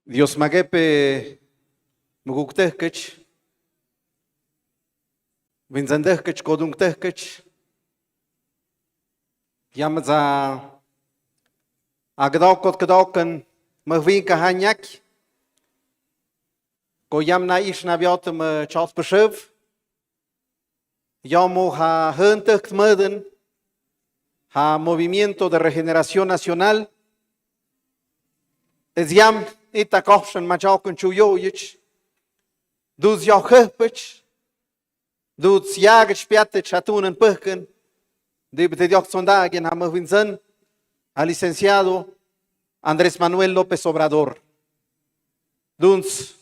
Dios magepe muguktehkech, vinzandehkech kodungtehkech, yamza agdokot kedoken mahvinka hanyak, ko yamna ishna biotem chals beshev, yamo ha huntek meden, ha Movimiento de Regeneración Nacional, es yam ita kohshen machoken chuyoyich, dus yochepech, dus yagech piate chatunen pehken, de diok sondagen hamavinzen, al licenciado Andrés Manuel López Obrador. Duns,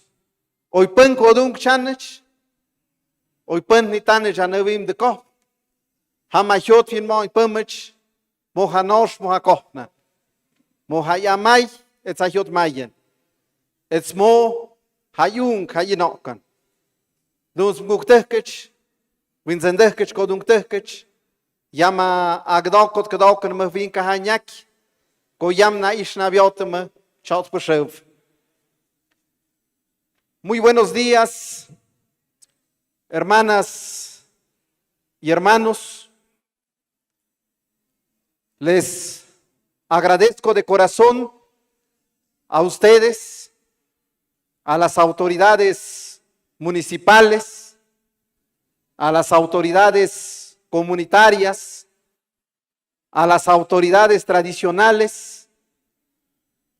hoy pen kodung chanech, hoy pen nitane janevim de koh, hamachot fin mo pemech, mohanosh mohakohna, mohayamay et zayot mayen, et mo hayung hayinokan. Duns muktehkech, winzendehkech kodungtehkech, yama agdokot kedoken mahvinka hanyak, ko yamna ishnabiotem chalts beshev. Muy buenos días, hermanas y hermanos. Les agradezco de corazón a ustedes, a las autoridades municipales, a las autoridades comunitarias, a las autoridades tradicionales,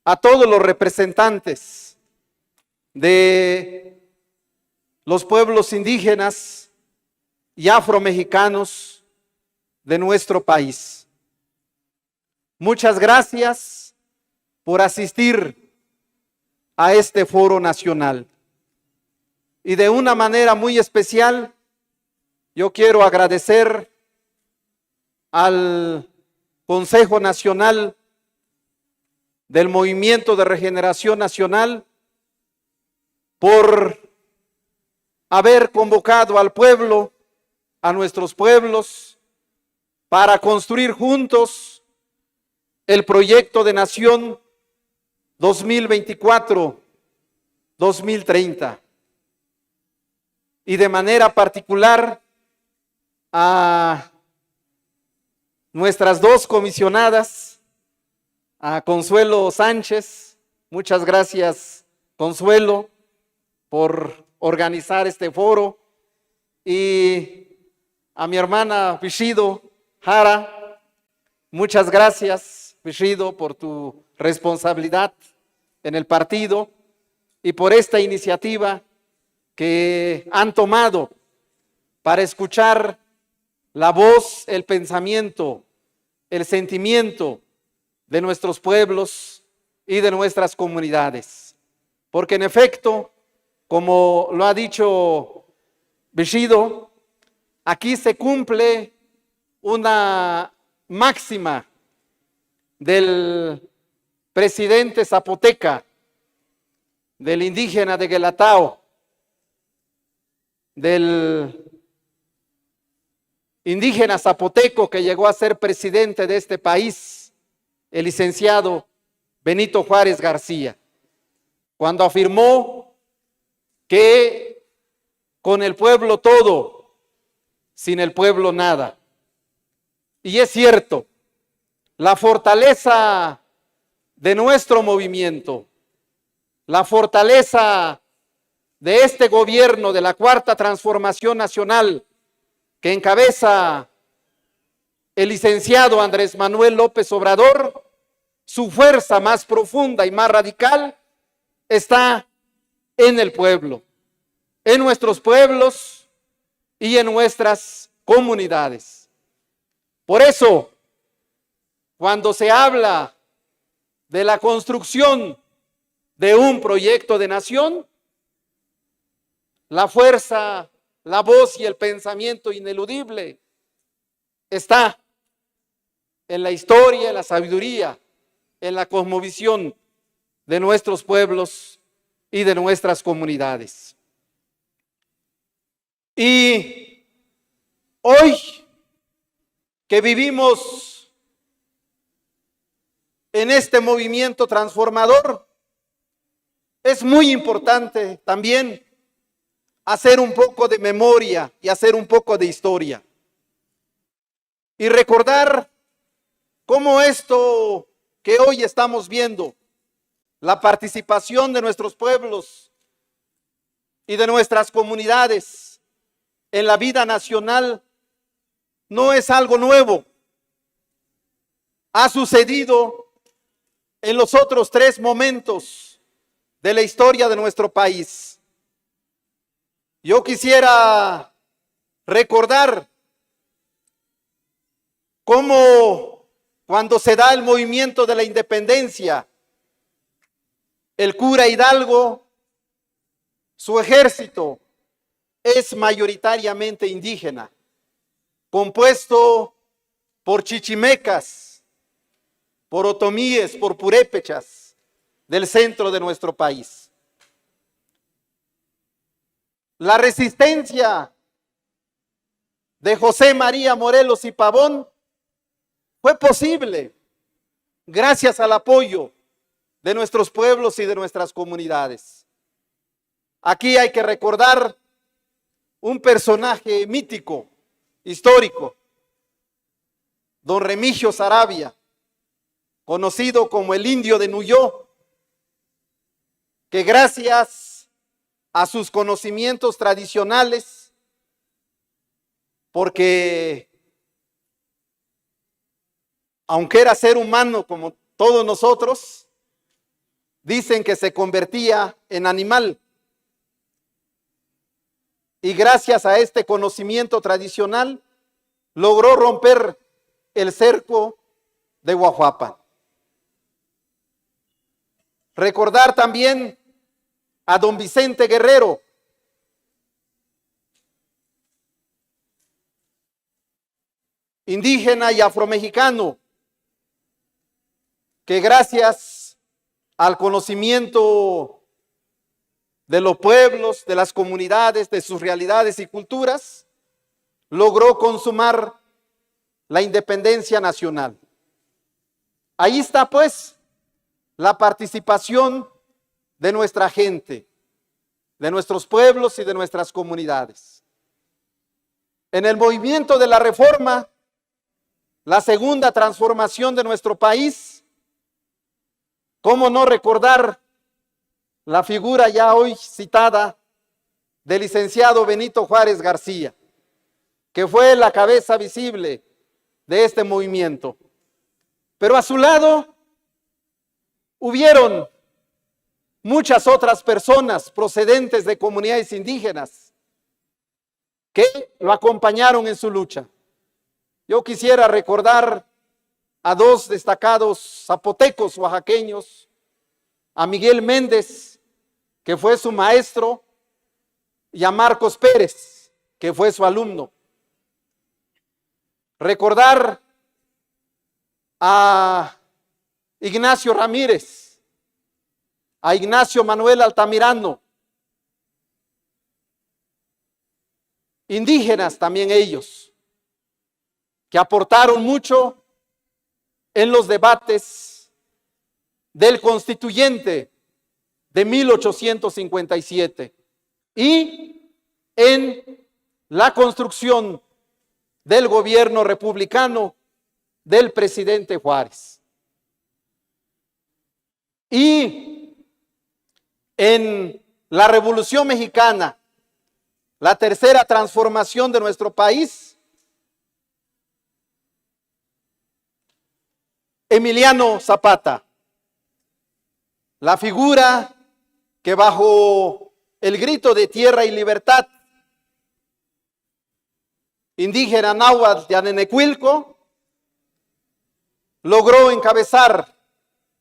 a todos los representantes de los pueblos indígenas y afromexicanos de nuestro país. Muchas gracias por asistir a este foro nacional. Y de una manera muy especial, yo quiero agradecer al Consejo Nacional del Movimiento de Regeneración Nacional por haber convocado al pueblo, a nuestros pueblos, para construir juntos el proyecto de nación 2024-2030. Y de manera particular a nuestras dos comisionadas, a Consuelo Sánchez. Muchas gracias, Consuelo, por organizar este foro, y a mi hermana Vishido Jara. Muchas gracias, Vishido, por tu responsabilidad en el partido y por esta iniciativa que han tomado para escuchar la voz, el pensamiento, el sentimiento de nuestros pueblos y de nuestras comunidades. Porque en efecto, como lo ha dicho Vishido, aquí se cumple una máxima del presidente zapoteca, del indígena de Guelatao, del indígena zapoteco que llegó a ser presidente de este país, el licenciado Benito Juárez García, cuando afirmó que con el pueblo todo, sin el pueblo nada. Y es cierto, la fortaleza de nuestro movimiento, la fortaleza de este gobierno de la Cuarta Transformación Nacional que encabeza el licenciado Andrés Manuel López Obrador, su fuerza más profunda y más radical está en el pueblo, en nuestros pueblos y en nuestras comunidades. Por eso, cuando se habla de la construcción de un proyecto de nación, la fuerza, la voz y el pensamiento ineludible está en la historia, en la sabiduría, en la cosmovisión de nuestros pueblos y de nuestras comunidades. Y hoy que vivimos en este movimiento transformador, Es muy importante también hacer un poco de memoria y hacer un poco de historia. Y recordar cómo esto que hoy estamos viendo, la participación de nuestros pueblos y de nuestras comunidades en la vida nacional, no es algo nuevo. Ha sucedido en los otros 3 momentos de la historia de nuestro país. Yo quisiera recordar cómo cuando se da el movimiento de la independencia, el cura Hidalgo, su ejército es mayoritariamente indígena, compuesto por chichimecas, por otomíes, por purépechas del centro de nuestro país. La resistencia de José María Morelos y Pavón fue posible gracias al apoyo de nuestros pueblos y de nuestras comunidades. Aquí hay que recordar un personaje mítico, histórico, don Remigio Saravia, conocido como el Indio de Nuyó, que gracias a sus conocimientos tradicionales, porque aunque era ser humano como todos nosotros, dicen que se convertía en animal. Y gracias a este conocimiento tradicional, logró romper el cerco de Guajuapan. Recordar también a don Vicente Guerrero, indígena y afromexicano, que gracias al conocimiento de los pueblos, de las comunidades, de sus realidades y culturas, logró consumar la independencia nacional. Ahí está pues la participación de nuestra gente, de nuestros pueblos y de nuestras comunidades. En el movimiento de la reforma, la segunda transformación de nuestro país, ¿cómo no recordar la figura ya hoy citada del licenciado Benito Juárez García, que fue la cabeza visible de este movimiento? Pero a su lado hubieron muchas otras personas procedentes de comunidades indígenas que lo acompañaron en su lucha. Yo quisiera recordar a 2 destacados zapotecos oaxaqueños, a Miguel Méndez, que fue su maestro, y a Marcos Pérez, que fue su alumno. Recordar a Ignacio Ramírez, a Ignacio Manuel Altamirano, indígenas también ellos, que aportaron mucho en los debates del constituyente de 1857 y en la construcción del gobierno republicano del presidente Juárez. Y en la Revolución Mexicana, la tercera transformación de nuestro país, Emiliano Zapata, la figura que bajo el grito de tierra y libertad indígena náhuatl de Anenecuilco logró encabezar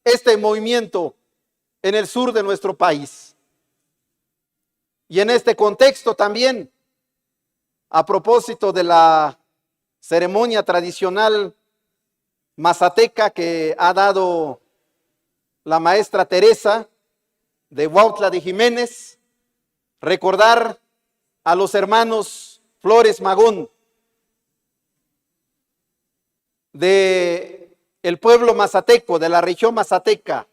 este movimiento en el sur de nuestro país. Y en este contexto también, a propósito de la ceremonia tradicional mazateca que ha dado la maestra Teresa de Huautla de Jiménez, recordar a los hermanos Flores Magón de el pueblo mazateco, de la región mazateca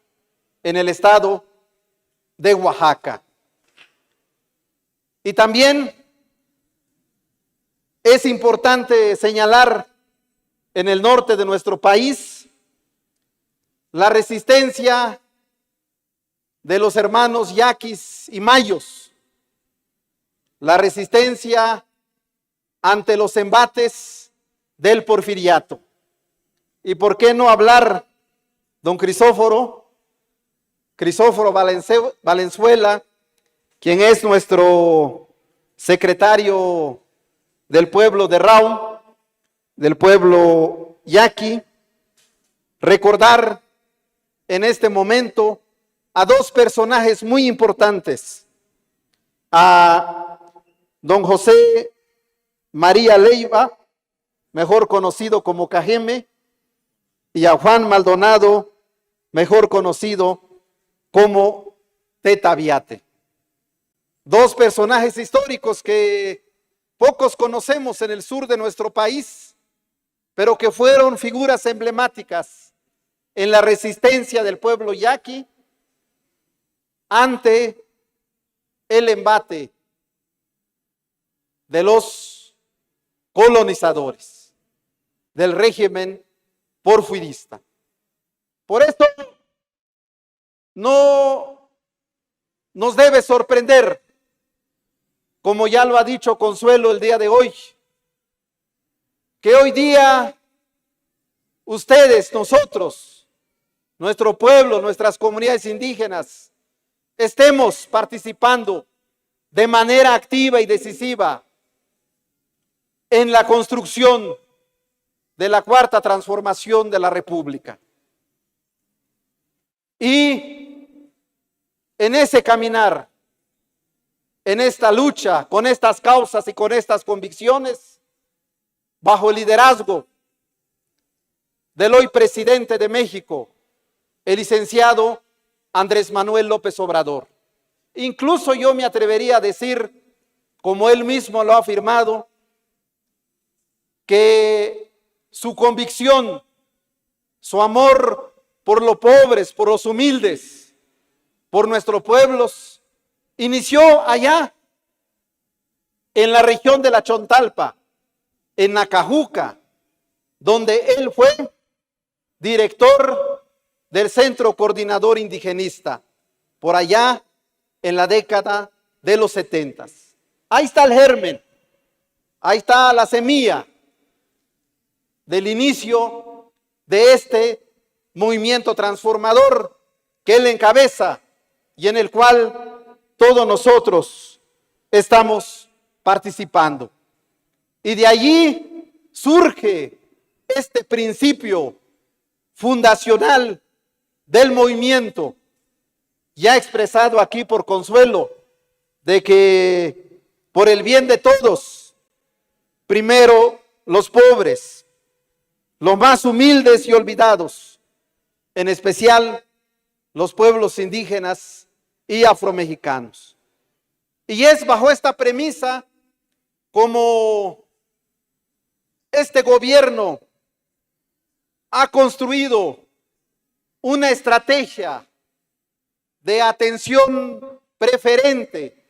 en el estado de Oaxaca. Y también es importante señalar en el norte de nuestro país la resistencia de los hermanos yaquis y mayos, la resistencia ante los embates del porfiriato. Y por qué no hablar, don Crisóforo Valenzuela, quien es nuestro secretario del pueblo de Rao, del pueblo yaqui, recordar en este momento a dos personajes muy importantes, a don José María Leiva, mejor conocido como Cajeme, y a Juan Maldonado, mejor conocido como Teta Viate. Dos personajes históricos que pocos conocemos en el sur de nuestro país, pero que fueron figuras emblemáticas en la resistencia del pueblo yaqui ante el embate de los colonizadores, del régimen porfirista. Por esto no nos debe sorprender, como ya lo ha dicho Consuelo el día de hoy, que hoy día ustedes, nosotros, nuestro pueblo, nuestras comunidades indígenas, estemos participando de manera activa y decisiva en la construcción de la cuarta transformación de la República. Y en ese caminar, en esta lucha, con estas causas y con estas convicciones, bajo el liderazgo del hoy presidente de México, el licenciado Andrés Manuel López Obrador. Incluso yo me atrevería a decir, como él mismo lo ha afirmado, que su convicción, su amor por los pobres, por los humildes, por nuestros pueblos, inició allá en la región de la Chontalpa, en Nacajuca, donde él fue director del Centro Coordinador Indigenista, por allá en la década de los 70. Ahí está el germen, ahí está la semilla del inicio de este movimiento transformador que él encabeza y en el cual todos nosotros estamos participando. Y de allí surge este principio fundacional del movimiento, ya expresado aquí por Consuelo, de que por el bien de todos, primero los pobres, los más humildes y olvidados, en especial los pueblos indígenas y afromexicanos. Y es bajo esta premisa como este gobierno ha construido una estrategia de atención preferente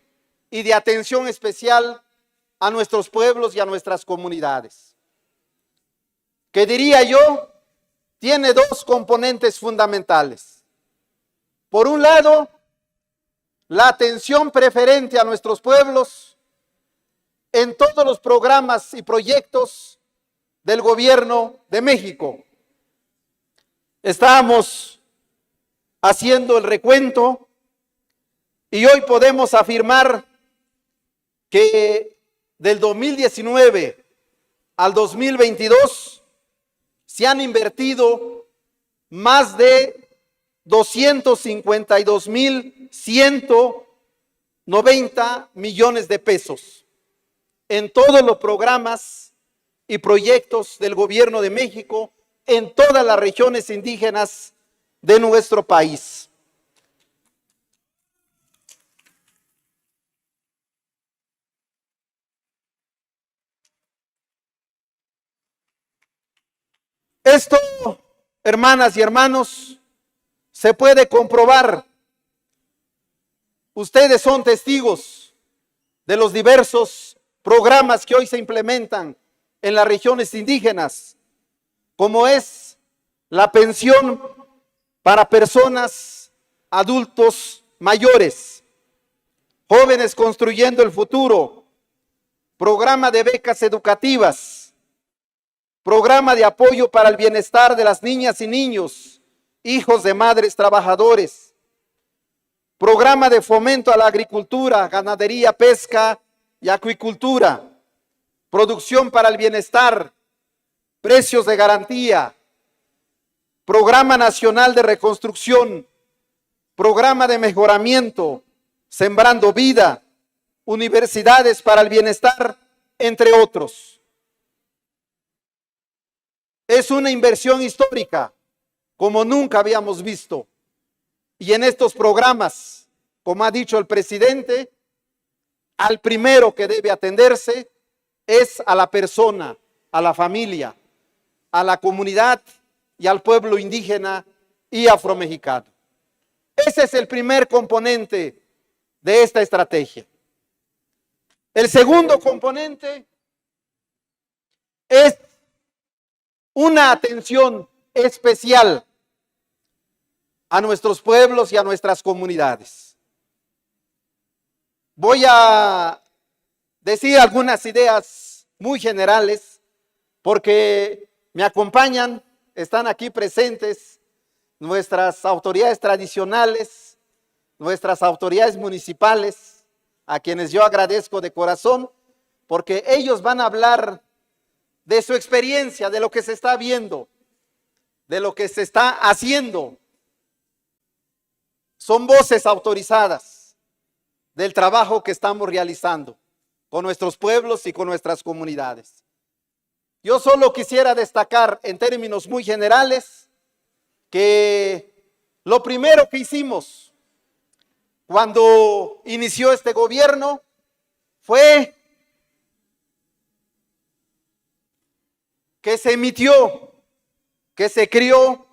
y de atención especial a nuestros pueblos y a nuestras comunidades, que diría yo, tiene dos componentes fundamentales. Por un lado, la atención preferente a nuestros pueblos en todos los programas y proyectos del gobierno de México. Estábamos haciendo el recuento y hoy podemos afirmar que del 2019 al 2022 se han invertido más de 252,190 millones de pesos en todos los programas y proyectos del gobierno de México en todas las regiones indígenas de nuestro país. Esto, hermanas y hermanos, se puede comprobar Ustedes son testigos de los diversos programas que hoy se implementan en las regiones indígenas, como es la pensión para personas adultos mayores, jóvenes construyendo el futuro, programa de becas educativas, programa de apoyo para el bienestar de las niñas y niños, hijos de madres trabajadores, programa de fomento a la agricultura, ganadería, pesca y acuicultura, producción para el bienestar, precios de garantía, programa nacional de reconstrucción, programa de mejoramiento, sembrando vida, universidades para el bienestar, entre otros. Es una inversión histórica como nunca habíamos visto. Y en estos programas, como ha dicho el presidente, al primero que debe atenderse es a la persona, a la familia, a la comunidad y al pueblo indígena y afromexicano. Ese es el primer componente de esta estrategia. El segundo componente es una atención especial a nuestros pueblos y a nuestras comunidades. Voy a decir algunas ideas muy generales porque me acompañan, están aquí presentes nuestras autoridades tradicionales, nuestras autoridades municipales, a quienes yo agradezco de corazón, porque ellos van a hablar de su experiencia, de lo que se está viendo, de lo que se está haciendo. Son voces autorizadas del trabajo que estamos realizando con nuestros pueblos y con nuestras comunidades. Yo solo quisiera destacar en términos muy generales que lo primero que hicimos cuando inició este gobierno fue que se emitió, que se creó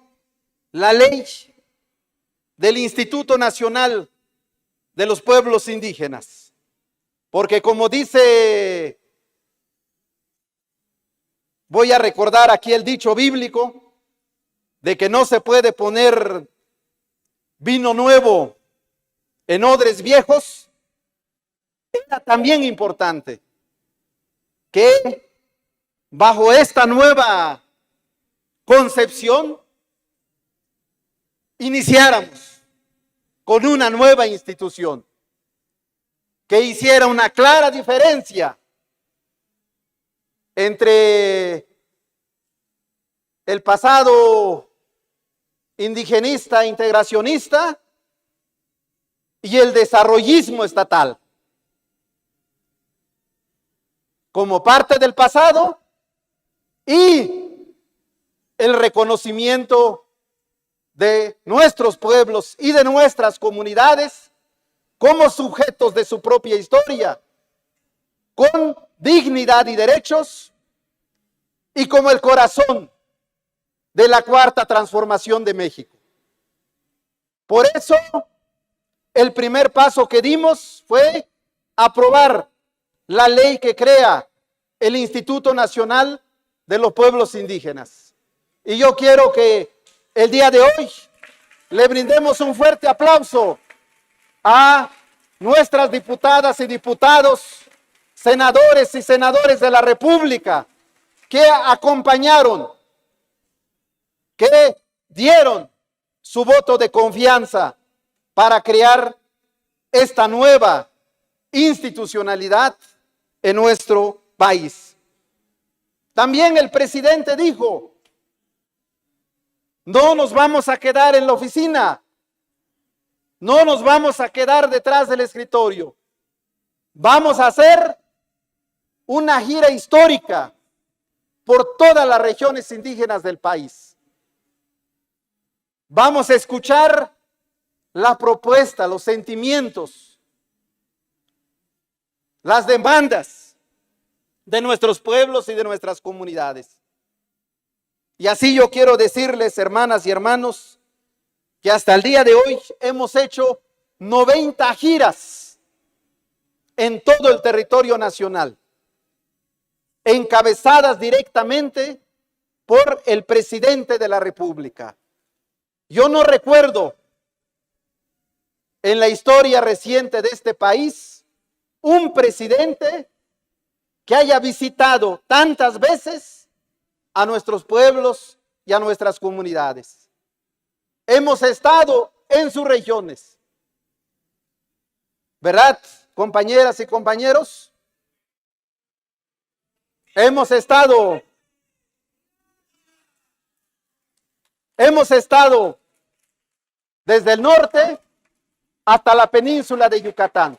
la ley del Instituto Nacional de los Pueblos Indígenas. Porque como dice, voy a recordar aquí el dicho bíblico de que no se puede poner vino nuevo en odres viejos, era también importante que bajo esta nueva concepción iniciáramos con una nueva institución que hiciera una clara diferencia entre el pasado indigenista, integracionista y el desarrollismo estatal. Como parte del pasado y el reconocimiento de nuestros pueblos y de nuestras comunidades como sujetos de su propia historia, con dignidad y derechos, y como el corazón de la cuarta transformación de México. Por eso, el primer paso que dimos fue aprobar la ley que crea el Instituto Nacional de los Pueblos Indígenas. Y yo quiero que el día de hoy le brindemos un fuerte aplauso a nuestras diputadas y diputados, senadores y senadores de la República que acompañaron, que dieron su voto de confianza para crear esta nueva institucionalidad en nuestro país. También el presidente dijo: no nos vamos a quedar en la oficina, no nos vamos a quedar detrás del escritorio, vamos a hacer una gira histórica por todas las regiones indígenas del país. Vamos a escuchar la propuesta, los sentimientos, las demandas de nuestros pueblos y de nuestras comunidades. Y así yo quiero decirles, hermanas y hermanos, que hasta el día de hoy hemos hecho 90 giras en todo el territorio nacional, encabezadas directamente por el presidente de la República. Yo no recuerdo en la historia reciente de este país un presidente que haya visitado tantas veces a nuestros pueblos y a nuestras comunidades. Hemos estado en sus regiones, ¿verdad, compañeras y compañeros? Hemos estado desde el norte hasta la península de Yucatán.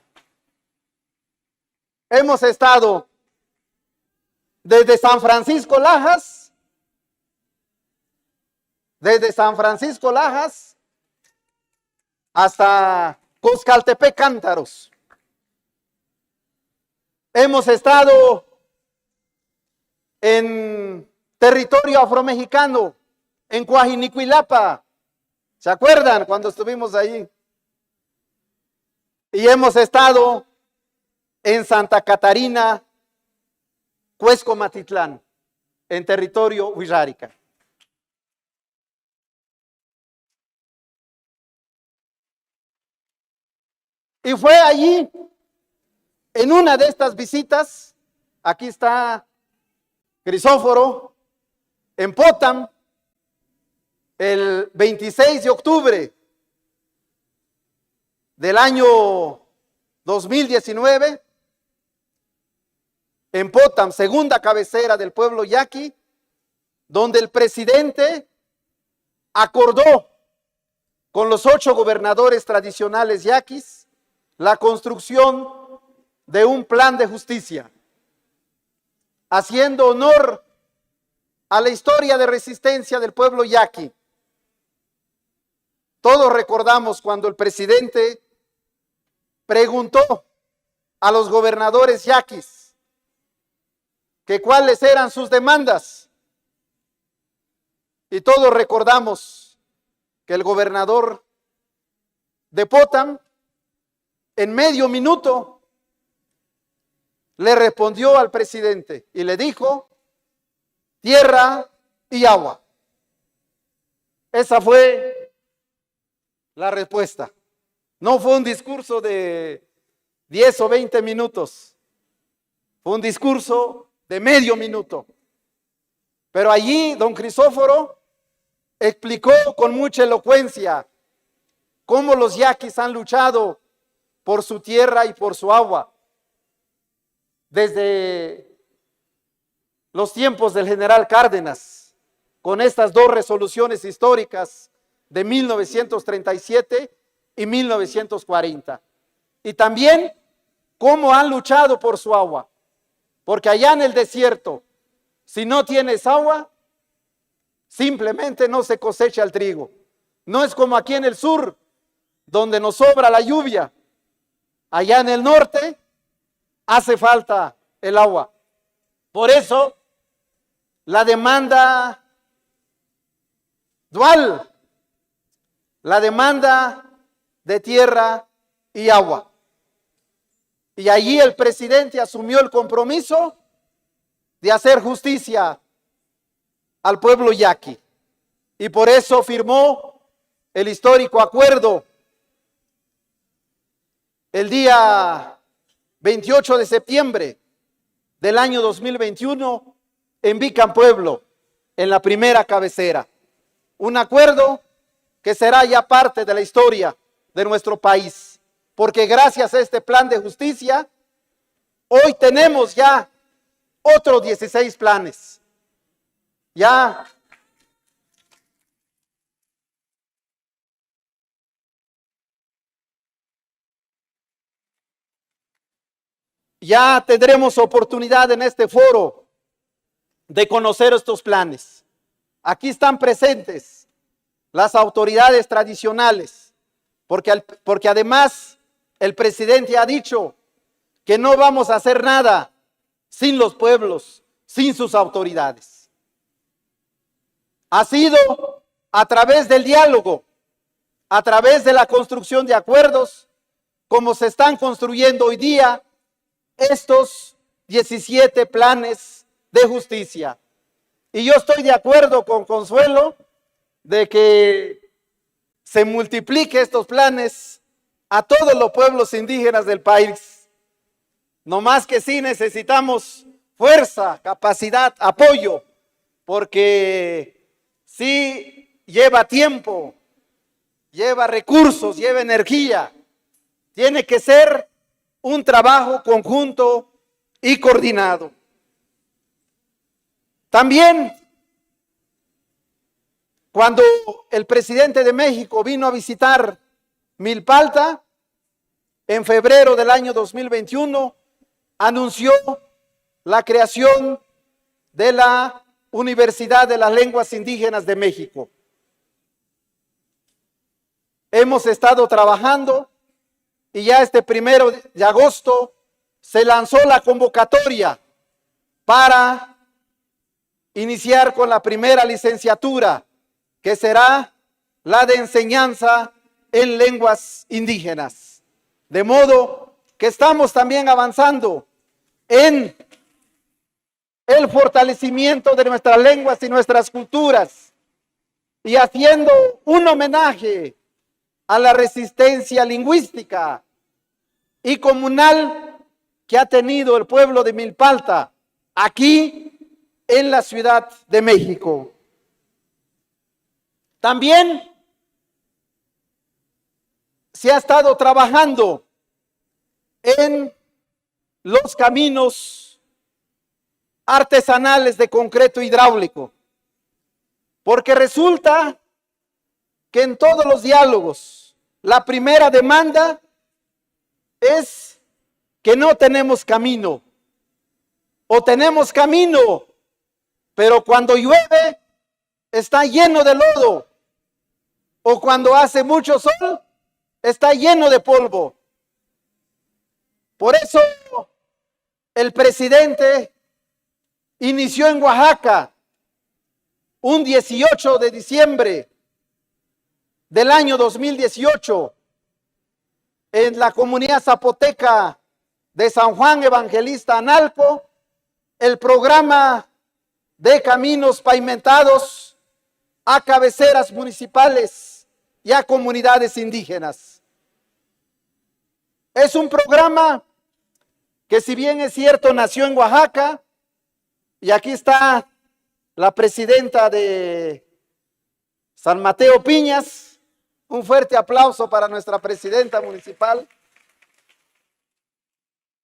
Hemos estado desde San Francisco Lajas hasta Cuscaltepec Cántaros. Hemos estado en territorio afromexicano, en Coajinicuilapa. ¿Se acuerdan cuando estuvimos ahí? Y hemos estado en Santa Catarina, Cuescomatitlán, en territorio wixárika. Y fue allí, en una de estas visitas, aquí está Crisóforo, en Potam, el 26 de octubre del año 2019, en Potam, segunda cabecera del pueblo yaqui, donde el presidente acordó con los 8 gobernadores tradicionales yaquis la construcción de un plan de justicia, haciendo honor a la historia de resistencia del pueblo yaqui. Todos recordamos cuando el presidente preguntó a los gobernadores yaquis que cuáles eran sus demandas. Y todos recordamos que el gobernador de Potam, en medio minuto, le respondió al presidente y le dijo: tierra y agua. Esa fue la respuesta. No fue un discurso de 10 o 20 minutos, fue un discurso de medio minuto. Pero allí don Crisóforo explicó con mucha elocuencia cómo los yaquis han luchado por su tierra y por su agua desde los tiempos del general Cárdenas, con estas 2 resoluciones históricas de 1937 y 1940. Y también cómo han luchado por su agua, porque allá en el desierto, si no tienes agua, simplemente no se cosecha el trigo. No es como aquí en el sur, donde nos sobra la lluvia. Allá en el norte hace falta el agua. Por eso, la demanda dual, la demanda de tierra y agua. Y allí el presidente asumió el compromiso de hacer justicia al pueblo yaqui. Y por eso firmó el histórico acuerdo el día 28 de septiembre del año 2021 en Vicán Pueblo, en la primera cabecera. Un acuerdo que será ya parte de la historia de nuestro país, porque gracias a este plan de justicia, hoy tenemos ya otros 16 planes. Ya tendremos oportunidad en este foro de conocer estos planes. Aquí están presentes las autoridades tradicionales, porque además el presidente ha dicho que no vamos a hacer nada sin los pueblos, sin sus autoridades. Ha sido a través del diálogo, a través de la construcción de acuerdos, como se están construyendo hoy día estos 17 planes de justicia. Y yo estoy de acuerdo con Consuelo de que se multiplique estos planes a todos los pueblos indígenas del país. No más que sí necesitamos fuerza, capacidad, apoyo, porque sí lleva tiempo, lleva recursos, lleva energía. Tiene que ser un trabajo conjunto y coordinado. También, cuando el presidente de México vino a visitar Milpalta, en febrero del año 2021, anunció la creación de la Universidad de las Lenguas Indígenas de México. Hemos estado trabajando y ya este 1 de agosto se lanzó la convocatoria para iniciar con la primera licenciatura, que será la de enseñanza en lenguas indígenas. De modo que estamos también avanzando en el fortalecimiento de nuestras lenguas y nuestras culturas y haciendo un homenaje a la resistencia lingüística y comunal que ha tenido el pueblo de Milpalta aquí en la Ciudad de México. También se ha estado trabajando en los caminos artesanales de concreto hidráulico, porque resulta que en todos los diálogos la primera demanda es que no tenemos camino, o tenemos camino, pero cuando llueve está lleno de lodo, o cuando hace mucho sol está lleno de polvo. Por eso el presidente inició en Oaxaca un 18 de diciembre del año 2018 en la comunidad zapoteca de San Juan Evangelista Analco, el programa de caminos pavimentados a cabeceras municipales y a comunidades indígenas. Es un programa que, si bien es cierto, nació en Oaxaca, y aquí está la presidenta de San Mateo Piñas, un fuerte aplauso para nuestra presidenta municipal,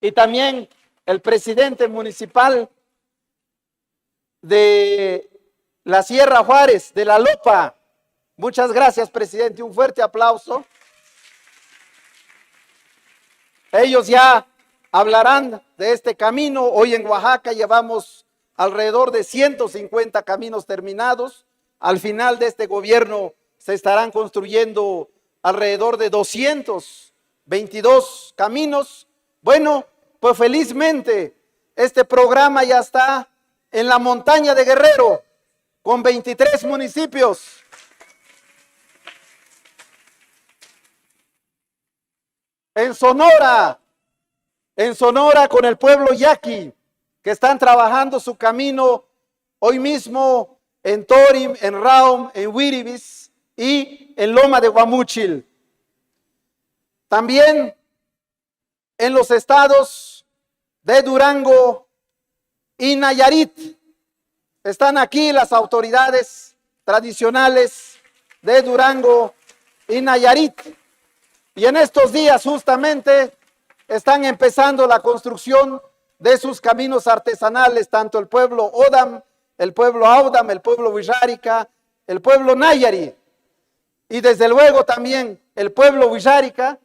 y también el presidente municipal de la Sierra Juárez, de La Lopa. Muchas gracias, presidente, un fuerte aplauso. Ellos ya hablarán de este camino. Hoy en Oaxaca llevamos alrededor de 150 caminos terminados. Al final de este gobierno se estarán construyendo alrededor de 222 caminos. Bueno, pues felizmente este programa ya está en la montaña de Guerrero, con 23 municipios. En Sonora con el pueblo yaqui, que están trabajando su camino hoy mismo en Torim, en Raum, en Wiribis y en Loma de Guamúchil. También en los estados de Durango y Nayarit están aquí las autoridades tradicionales de Durango y Nayarit. Y en estos días justamente están empezando la construcción de sus caminos artesanales, tanto el pueblo Odam, el pueblo Audam, el pueblo Wixárika, el pueblo Nayari, y desde luego también el pueblo Wixárika.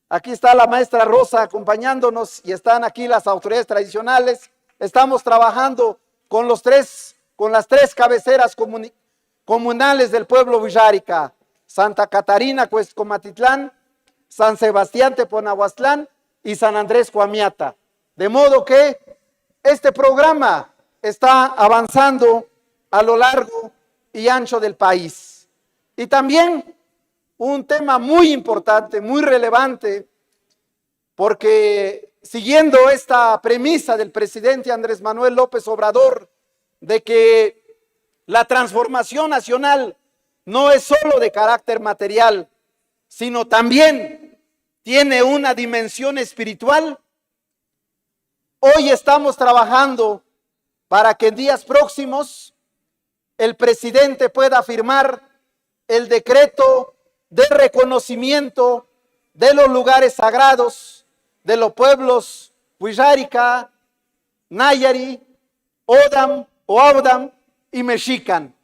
Aquí está la maestra Rosa acompañándonos y están aquí las autoridades tradicionales. Estamos trabajando con las tres cabeceras comunales del pueblo Wixárika: Santa Catarina, Cuescomatitlán, San Sebastián, Teponahuastlán y San Andrés, Coamiata. De modo que este programa está avanzando a lo largo y ancho del país. Y también un tema muy importante, muy relevante, porque siguiendo esta premisa del presidente Andrés Manuel López Obrador de que la transformación nacional no es solo de carácter material, sino también tiene una dimensión espiritual, hoy estamos trabajando para que en días próximos el presidente pueda firmar el decreto de reconocimiento de los lugares sagrados de los pueblos Huixárika, Nayari, Odam, Oaudam y Mexican.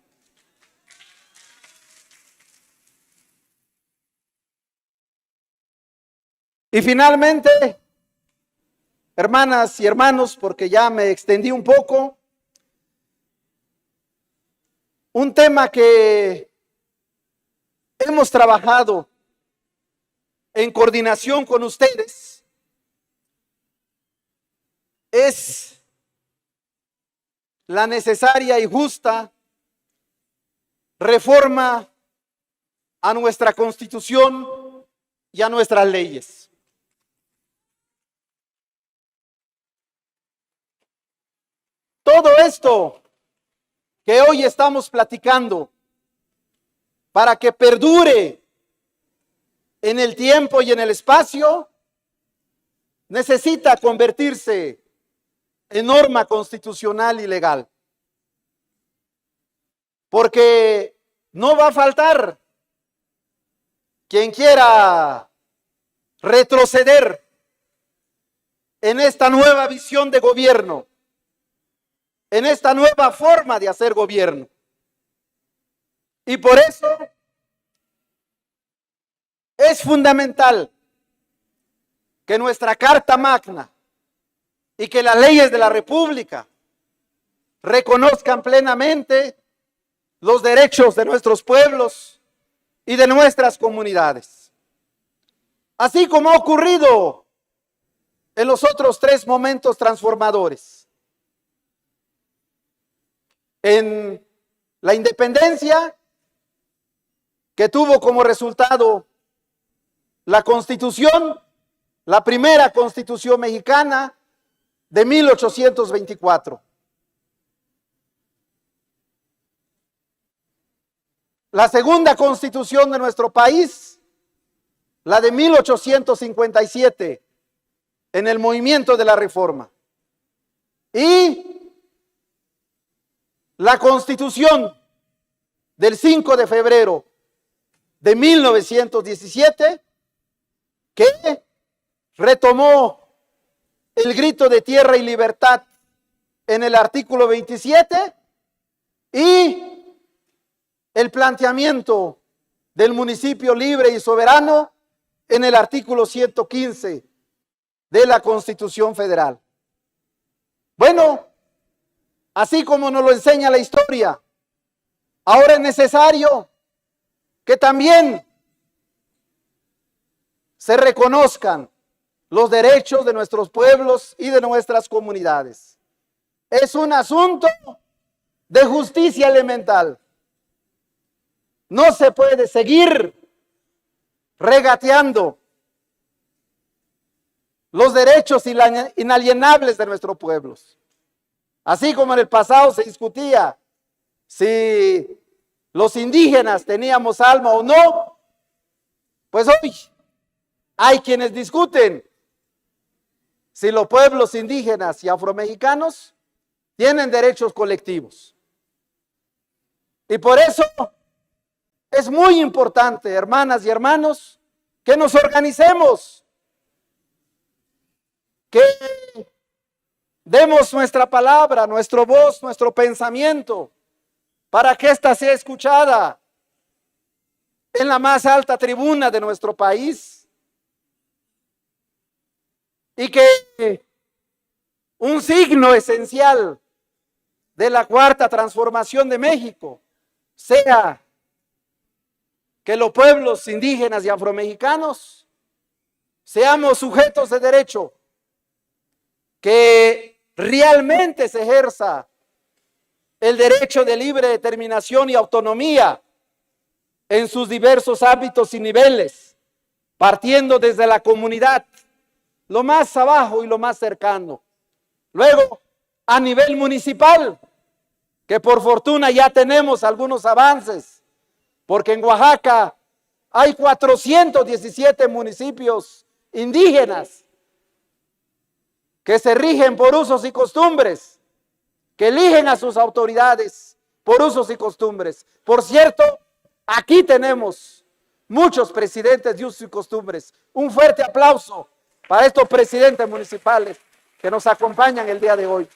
Y finalmente, hermanas y hermanos, porque ya me extendí un poco, un tema que hemos trabajado en coordinación con ustedes es la necesaria y justa reforma a nuestra Constitución y a nuestras leyes. Todo esto que hoy estamos platicando, para que perdure en el tiempo y en el espacio, necesita convertirse en norma constitucional y legal. Porque no va a faltar quien quiera retroceder en esta nueva visión de gobierno, en esta nueva forma de hacer gobierno. Y por eso es fundamental que nuestra Carta Magna y que las leyes de la República reconozcan plenamente los derechos de nuestros pueblos y de nuestras comunidades. Así como ha ocurrido en los otros tres momentos transformadores. En la independencia, que tuvo como resultado la Constitución, la primera Constitución mexicana de 1824. La segunda Constitución de nuestro país, la de 1857, en el movimiento de la Reforma. Y la Constitución del 5 de febrero de 1917, que retomó el grito de tierra y libertad en el artículo 27 y el planteamiento del municipio libre y soberano en el artículo 115 de la Constitución Federal. Bueno, así como nos lo enseña la historia, ahora es necesario que también se reconozcan los derechos de nuestros pueblos y de nuestras comunidades. Es un asunto de justicia elemental. No se puede seguir regateando los derechos inalienables de nuestros pueblos. Así como en el pasado se discutía si los indígenas teníamos alma o no, pues hoy hay quienes discuten si los pueblos indígenas y afromexicanos tienen derechos colectivos. Y por eso es muy importante, hermanas y hermanos, que nos organicemos, que demos nuestra palabra, nuestra voz, nuestro pensamiento, para que ésta sea escuchada en la más alta tribuna de nuestro país. Y que un signo esencial de la cuarta transformación de México sea que los pueblos indígenas y afromexicanos seamos sujetos de derecho, que realmente se ejerza el derecho de libre determinación y autonomía en sus diversos ámbitos y niveles, partiendo desde la comunidad, lo más abajo y lo más cercano. Luego, a nivel municipal, que por fortuna ya tenemos algunos avances, porque en Oaxaca hay 417 municipios indígenas que se rigen por usos y costumbres, que eligen a sus autoridades por usos y costumbres. Por cierto, aquí tenemos muchos presidentes de usos y costumbres. Un fuerte aplauso para estos presidentes municipales que nos acompañan el día de hoy.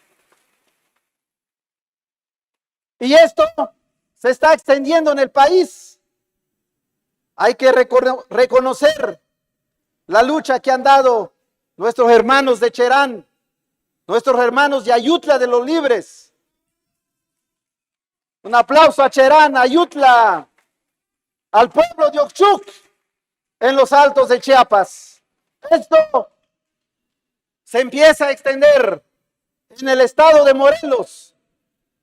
Y esto se está extendiendo en el país. Hay que reconocer la lucha que han dado nuestros hermanos de Cherán, nuestros hermanos de Ayutla de los Libres. Un aplauso a Cherán, a Ayutla, al pueblo de Oxchuc en los Altos de Chiapas. Esto se empieza a extender en el estado de Morelos.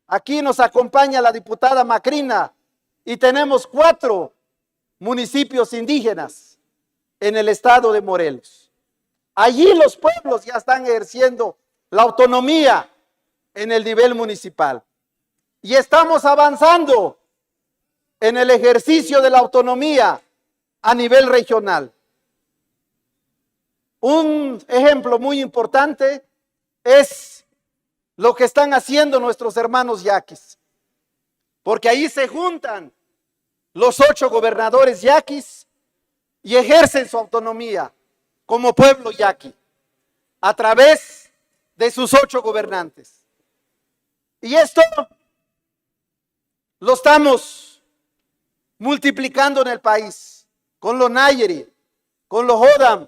Aquí nos acompaña la diputada Macrina y tenemos 4 municipios indígenas en el estado de Morelos. Allí los pueblos ya están ejerciendo la autonomía en el nivel municipal. Y estamos avanzando en el ejercicio de la autonomía a nivel regional. Un ejemplo muy importante es lo que están haciendo nuestros hermanos yaquis, porque ahí se juntan los 8 gobernadores yaquis y ejercen su autonomía como pueblo yaqui a través de sus 8 gobernantes. Y esto lo estamos multiplicando en el país, con los Nayeri, con los Hodam,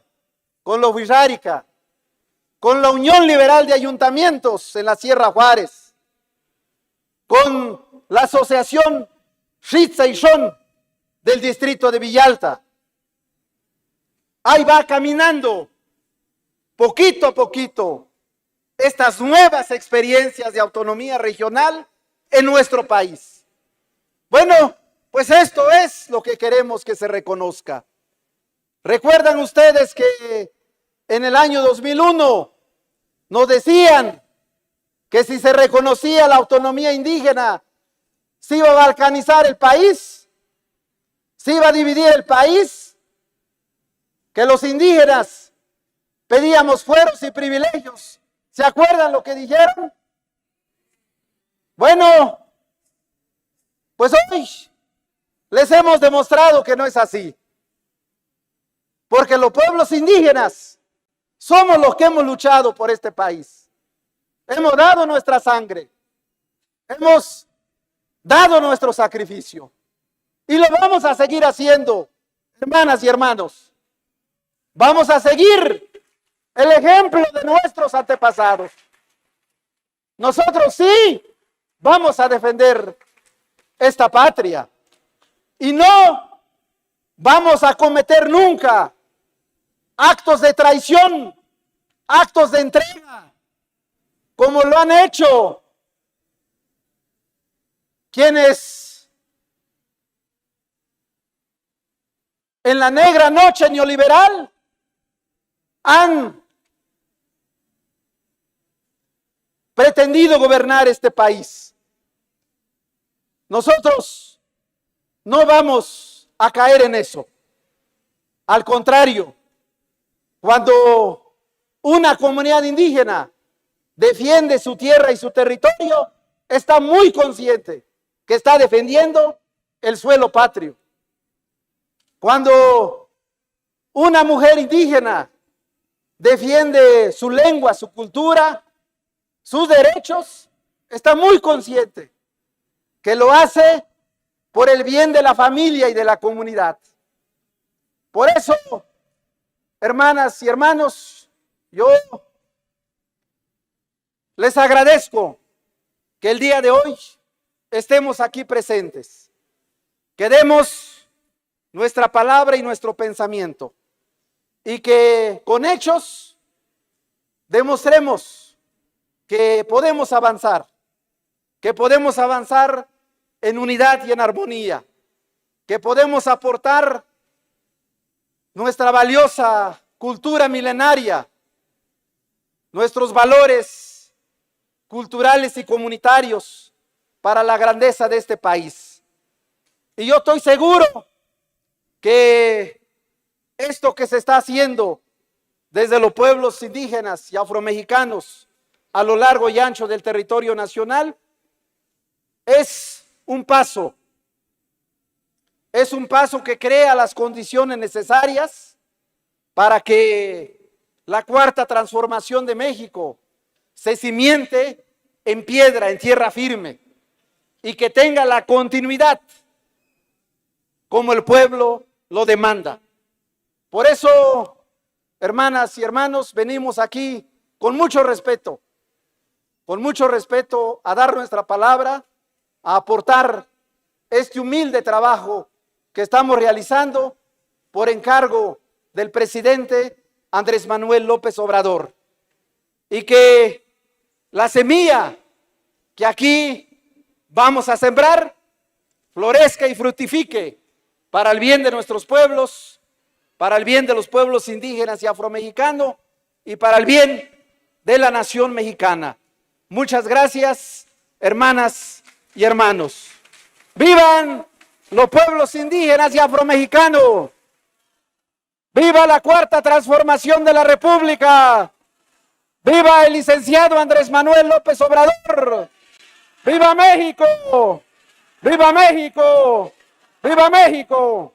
con los Wixárika, con la Unión Liberal de Ayuntamientos en la Sierra Juárez, con la Asociación Xitza y Xon del distrito de Villalta. Ahí va caminando, poquito a poquito, estas nuevas experiencias de autonomía regional en nuestro país. Bueno, pues esto es lo que queremos que se reconozca. ¿Recuerdan ustedes que en el año 2001 nos decían que si se reconocía la autonomía indígena, se iba a balcanizar el país, se iba a dividir el país, que los indígenas pedíamos fueros y privilegios? ¿Se acuerdan lo que dijeron? Bueno, pues hoy les hemos demostrado que no es así. Porque los pueblos indígenas somos los que hemos luchado por este país. Hemos dado nuestra sangre. Hemos dado nuestro sacrificio. Y lo vamos a seguir haciendo, hermanas y hermanos. Vamos a seguir el ejemplo de nuestros antepasados. Nosotros sí vamos a defender esta patria. Y no vamos a cometer nunca actos de traición, actos de entrega, como lo han hecho quienes en la negra noche neoliberal han pretendido gobernar este país. Nosotros no vamos a caer en eso. Al contrario, cuando una comunidad indígena defiende su tierra y su territorio, está muy consciente que está defendiendo el suelo patrio. Cuando una mujer indígena defiende su lengua, su cultura, sus derechos, está muy consciente que lo hace por el bien de la familia y de la comunidad. Por eso, hermanas y hermanos, yo les agradezco que el día de hoy estemos aquí presentes, que demos nuestra palabra y nuestro pensamiento y que con hechos demostremos que podemos avanzar en unidad y en armonía, que podemos aportar nuestra valiosa cultura milenaria nuestros valores culturales y comunitarios para la grandeza de este país. Y yo estoy seguro que esto que se está haciendo desde los pueblos indígenas y afromexicanos a lo largo y ancho del territorio nacional es un paso que crea las condiciones necesarias para que la cuarta transformación de México se cimiente en piedra, en tierra firme, y que tenga la continuidad como el pueblo lo demanda. Por eso, hermanas y hermanos, venimos aquí con mucho respeto a dar nuestra palabra, a aportar este humilde trabajo que estamos realizando por encargo del presidente Andrés Manuel López Obrador. Y que la semilla que aquí vamos a sembrar florezca y fructifique para el bien de nuestros pueblos, para el bien de los pueblos indígenas y afromexicanos y para el bien de la nación mexicana. Muchas gracias, hermanas y hermanos. ¡Vivan los pueblos indígenas y afromexicanos! ¡Viva la cuarta transformación de la República! ¡Viva el licenciado Andrés Manuel López Obrador! ¡Viva México! ¡Viva México! ¡Viva México!